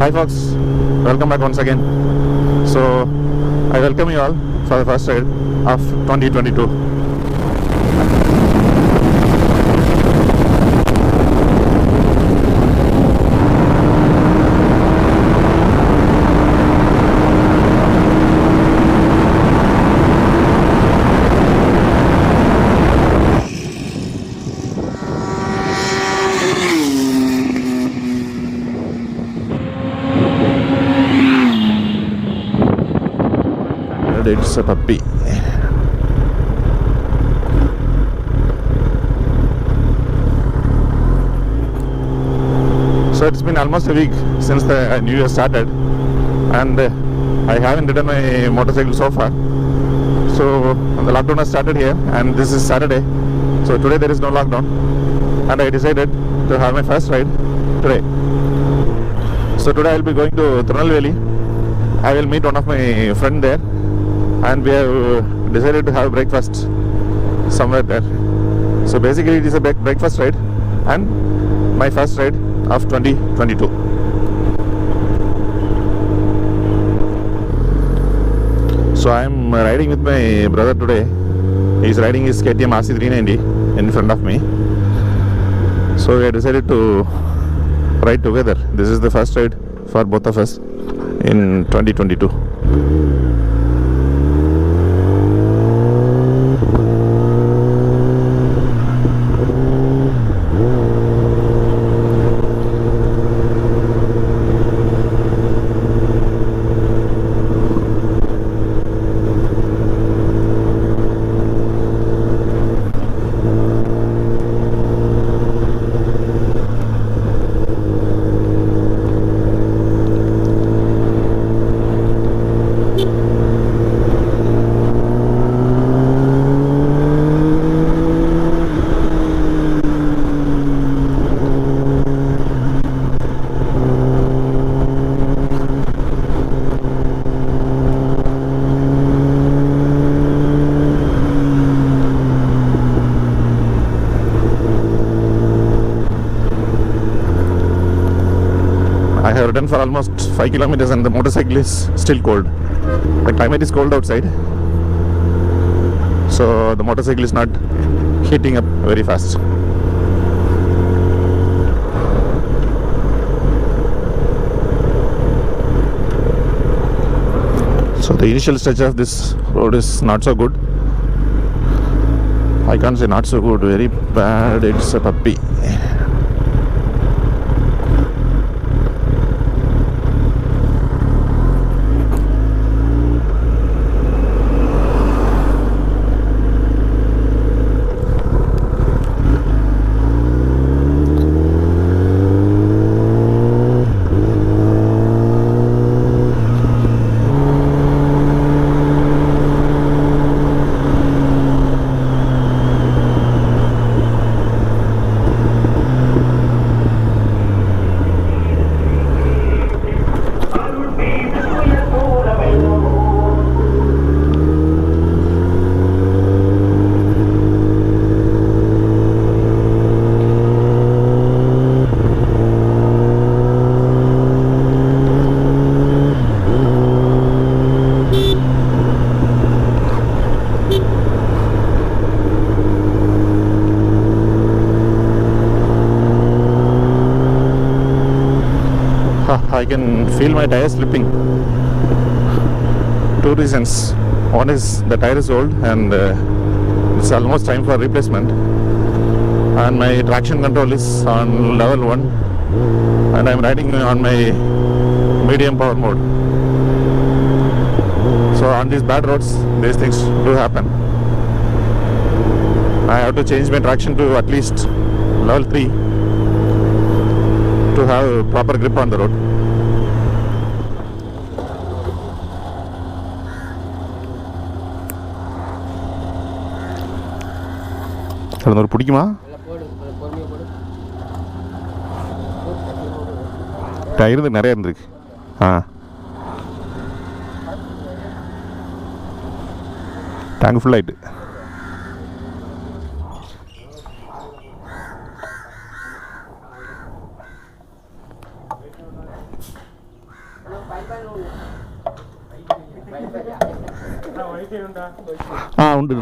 Hi folks, welcome back once again. So I welcome you all for the first ride of 2022. It's a puppy. So it's been almost a week since the new year started, and I haven't ridden my motorcycle so far. So the lockdown has started here, and this is Saturday. So today there is no lockdown, and I decided to have my first ride today. So today I will be going to Tirunelveli. I will meet one of my friend there, and we have decided to have breakfast somewhere there. So basically it is a breakfast ride and my first ride of 2022. So I am riding with my brother today. He is riding his KTM RC390 in front of me. So we have decided to ride together. This is the first ride for both of us in 2022. I have ridden for almost 5 kilometers and the motorcycle is still cold. The climate is cold outside, so the motorcycle is not heating up very fast. So the initial stretch of this road is not so good. I can't say not so good, very bad. It's a puppy. I can feel my tire slipping. Two reasons. One is the tire is old and it's almost time for replacement, and my traction control is on level 1 and I am riding on my medium power mode. So on these bad roads these things do happen. I have to change my traction to at least level 3 to have proper grip on the road. ஒரு பிடிக்குமா? Tyre நிறைய இருந்திருக்கு. Tank full ஆயிட்டு. ആ ഉണ്ട്.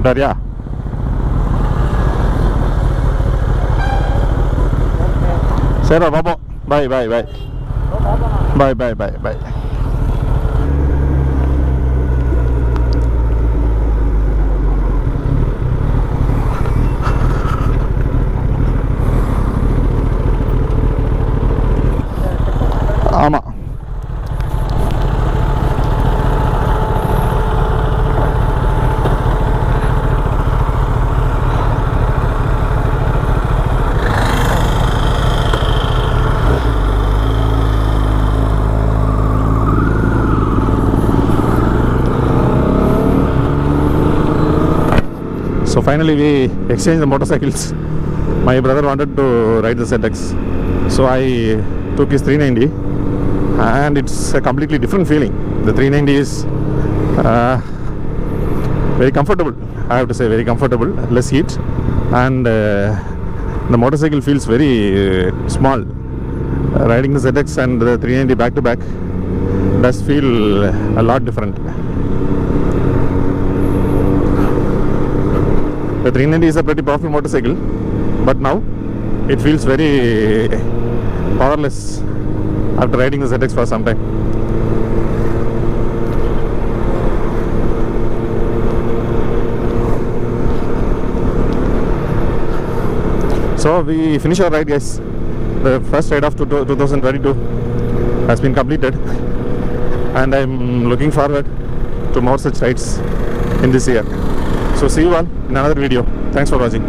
better, yeah. Sarah, bye bye bye bye bye bye bye bye. ஆமாம். So finally we exchanged the motorcycles. My brother wanted to ride the ZX, so I took his 390, and it's a completely different feeling. The 390 is very comfortable, I have to say, very comfortable, less heat, and the motorcycle feels very small. Riding the ZX and the 390 back to back does feel a lot different. The 390 is a pretty powerful motorcycle, but now it feels very powerless after riding the ZX for some time. So we finish our ride, guys. The first ride of 2022 has been completed, and I'm looking forward to more such rides in this year. So see you all in another video. Thanks for watching.